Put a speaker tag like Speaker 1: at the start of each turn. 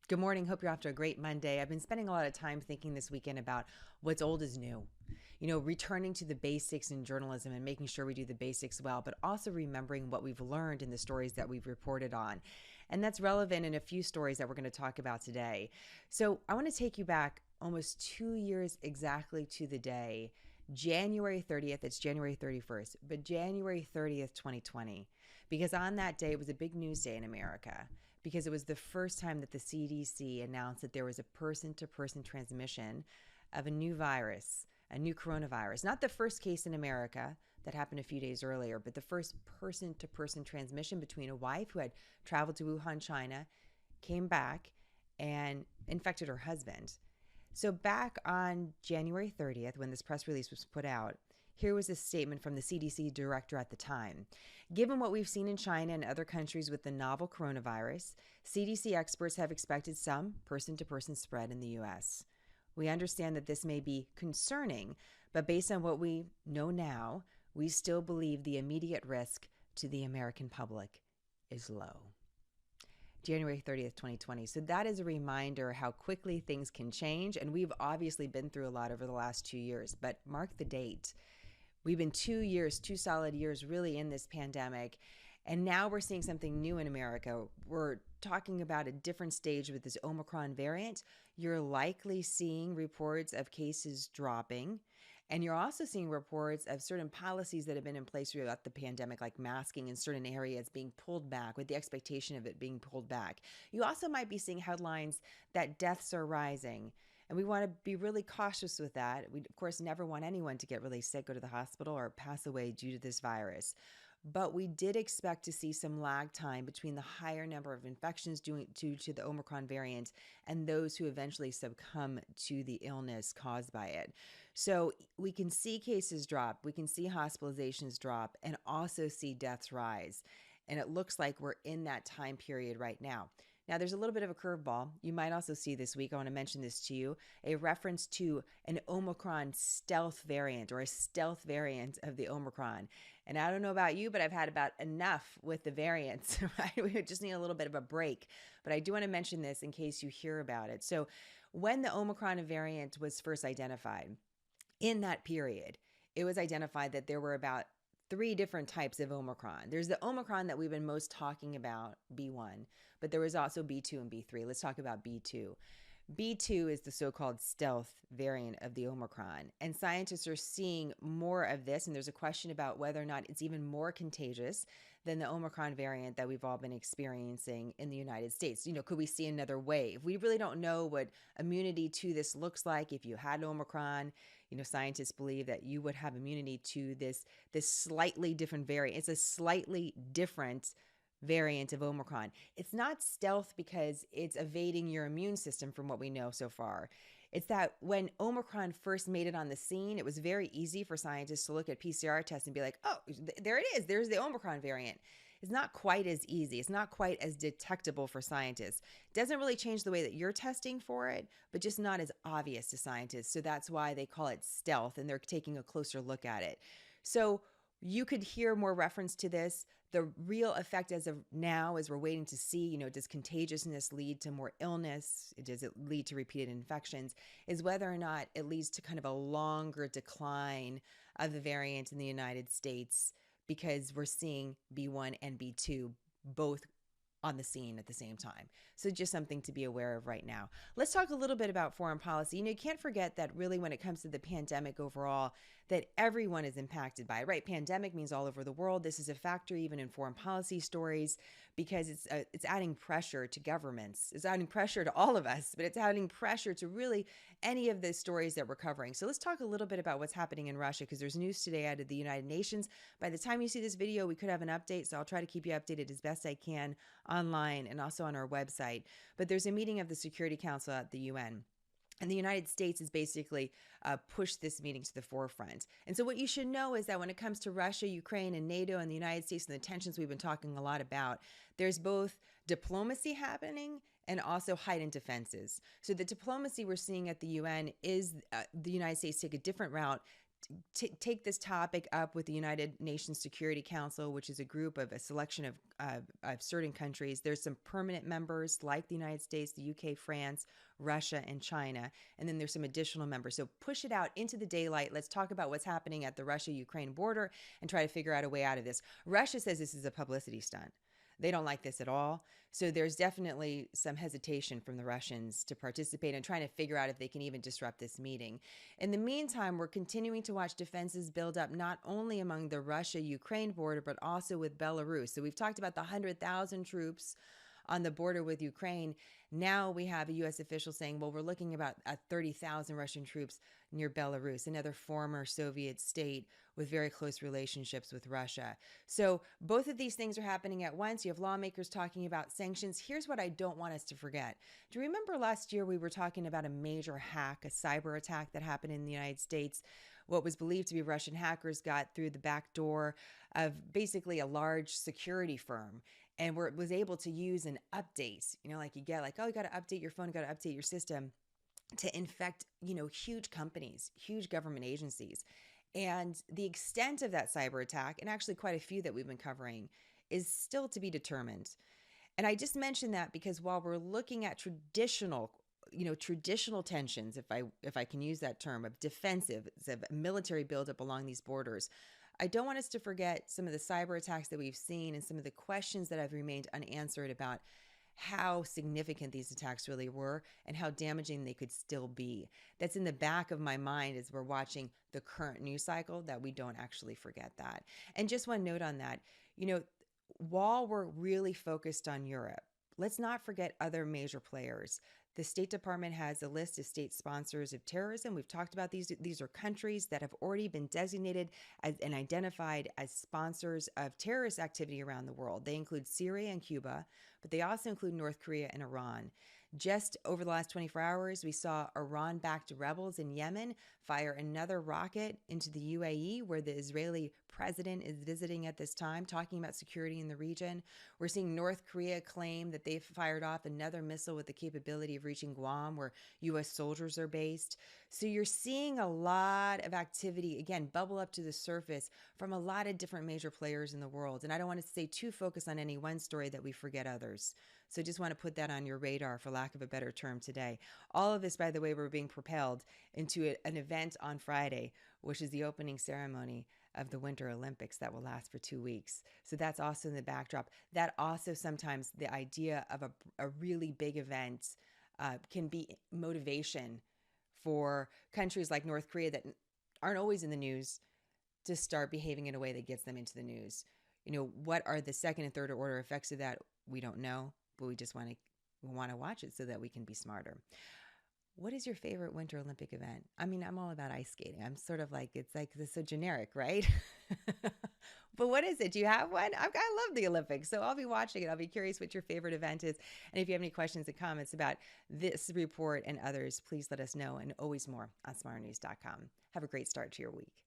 Speaker 1: Good morning. Hope you're off to a great Monday. I've been spending a lot of time thinking this weekend about what's old is new. Returning to the basics in journalism and making sure we do the basics well, but also remembering what we've learned in the stories that we've reported on. And that's relevant in a few stories that we're going to talk about today. So I want to take you back almost 2 years exactly to the day, January 30th. It's January 31st, but January 30th, 2020, because on that day, it was a big news day in America because it was the first time that the CDC announced that there was a person-to-person transmission of a new virus, a new coronavirus. Not the first case in America that happened a few days earlier, but the first person-to-person transmission between a wife who had traveled to Wuhan, China, came back, and infected her husband. So back on January 30th, when this press release was put out, here was a statement from the CDC director at the time. Given what we've seen in China and other countries with the novel coronavirus, CDC experts have expected some person-to-person spread in the U.S. We understand that this may be concerning, but based on what we know now, we still believe the immediate risk to the American public is low. January 30th, 2020. So that is a reminder how quickly things can change. And we've obviously been through a lot over the last 2 years, but mark the date. We've been 2 years, 2 solid years really in this pandemic. And now we're seeing something new in America. We're talking about a different stage with this Omicron variant. You're likely seeing reports of cases dropping. And you're also seeing reports of certain policies that have been in place throughout the pandemic, like masking in certain areas being pulled back with the expectation of it being pulled back. You also might be seeing headlines that deaths are rising. And we want to be really cautious with that. We, of course, never want anyone to get really sick, go to the hospital, or pass away due to this virus. But we did expect to see some lag time between the higher number of infections due to the Omicron variant and those who eventually succumb to the illness caused by it. So we can see cases drop, we can see hospitalizations drop, and also see deaths rise. And it looks like we're in that time period right now. Now, there's a little bit of a curveball. You might also see this week, I want to mention this to you, a reference to an Omicron stealth variant or a stealth variant of the Omicron. And I don't know about you, but I've had about enough with the variants, right? We just need a little bit of a break. But I do want to mention this in case you hear about it. So when the Omicron variant was first identified, in that period, it was identified that there were about 3 different types of Omicron. There's the Omicron that we've been most talking about, B1, but there was also B2 and B3. Let's talk about B2. B2 is the so-called stealth variant of the Omicron, and scientists are seeing more of this, and there's a question about whether or not it's even more contagious than the Omicron variant that we've all been experiencing in the United States. Could we see another wave? We really don't know what immunity to this looks like. If you had Omicron, scientists believe that you would have immunity to this slightly different variant. It's a slightly different variant of Omicron. It's not stealth because it's evading your immune system from what we know so far. It's that when Omicron first made it on the scene, it was very easy for scientists to look at PCR tests and be like, oh, there it is. There's the Omicron variant. It's not quite as easy. It's not quite as detectable for scientists. It doesn't really change the way that you're testing for it, but just not as obvious to scientists. So that's why they call it stealth, and they're taking a closer look at it. So you could hear more reference to this. The real effect as of now is we're waiting to see, does contagiousness lead to more illness? Does it lead to repeated infections? Is whether or not it leads to kind of a longer decline of the variant in the United States, because we're seeing B1 and B2 both on the scene at the same time. So just something to be aware of right now. Let's talk a little bit about foreign policy. You can't forget that really when it comes to the pandemic overall, that everyone is impacted by it, right? Pandemic means all over the world. This is a factor even in foreign policy stories because it's adding pressure to governments. It's adding pressure to all of us, but it's adding pressure to really any of the stories that we're covering. So let's talk a little bit about what's happening in Russia, because there's news today out of the United Nations. By the time you see this video, we could have an update, so I'll try to keep you updated as best I can online and also on our website. But there's a meeting of the Security Council at the UN. And the United States has basically pushed this meeting to the forefront. And so what you should know is that when it comes to Russia, Ukraine, and NATO, and the United States, and the tensions we've been talking a lot about, there's both diplomacy happening and also heightened defenses. So the diplomacy we're seeing at the UN is the United States take a different route, take this topic up with the United Nations Security Council, which is a group of a selection of certain countries. There's some permanent members like the United States, the UK, France, Russia, and China. And then there's some additional members. So push it out into the daylight. Let's talk about what's happening at the Russia-Ukraine border and try to figure out a way out of this. Russia says this is a publicity stunt. They don't like this at all. So there's definitely some hesitation from the Russians to participate and trying to figure out if they can even disrupt this meeting. In the meantime, we're continuing to watch defenses build up not only among the Russia-Ukraine border, but also with Belarus. So we've talked about the 100,000 troops on the border with Ukraine. Now we have a U.S. official saying, well, we're looking about at 30,000 Russian troops near Belarus, another former Soviet state with very close relationships with Russia. So both of these things are happening at once. You have lawmakers talking about sanctions. Here's what I don't want us to forget. Do you remember last year we were talking about a major hack, a cyber attack that happened in the United States? What was believed to be Russian hackers got through the back door of basically a large security firm and was able to use an update, like you get like, oh, you got to update your phone, you got to update your system to infect, huge companies, huge government agencies. And the extent of that cyber attack, and actually quite a few that we've been covering, is still to be determined. And I just mentioned that because while we're looking at traditional tensions, if I can use that term, of defensive, of military buildup along these borders, I don't want us to forget some of the cyber attacks that we've seen and some of the questions that have remained unanswered about how significant these attacks really were and how damaging they could still be. That's in the back of my mind as we're watching the current news cycle, that we don't actually forget that. And just one note on that, while we're really focused on Europe, let's not forget other major players. The State Department has a list of state sponsors of terrorism. We've talked about these. These are countries that have already been designated as and identified as sponsors of terrorist activity around the world. They include Syria and Cuba, but they also include North Korea and Iran. Just over the last 24 hours, we saw Iran-backed rebels in Yemen fire another rocket into the UAE, where the Israeli president is visiting at this time, talking about security in the region. We're seeing North Korea claim that they've fired off another missile with the capability of reaching Guam, where U.S. soldiers are based. So you're seeing a lot of activity, again, bubble up to the surface from a lot of different major players in the world. And I don't want to stay too focused on any one story that we forget others. So just want to put that on your radar, for lack of a better term, today. All of this, by the way, we're being propelled into an event on Friday, which is the opening ceremony of the Winter Olympics that will last for 2 weeks. So that's also in the backdrop. That also sometimes the idea of a really big event can be motivation for countries like North Korea that aren't always in the news to start behaving in a way that gets them into the news. What are the second and third order effects of that? We don't know, but we just want to watch it so that we can be smarter. What is your favorite Winter Olympic event? I mean, I'm all about ice skating. I'm sort of like, it's so generic, right? But what is it? Do you have one? I love the Olympics, so I'll be watching it. I'll be curious what your favorite event is. And if you have any questions and comments about this report and others, please let us know. And always more on smarternews.com. Have a great start to your week.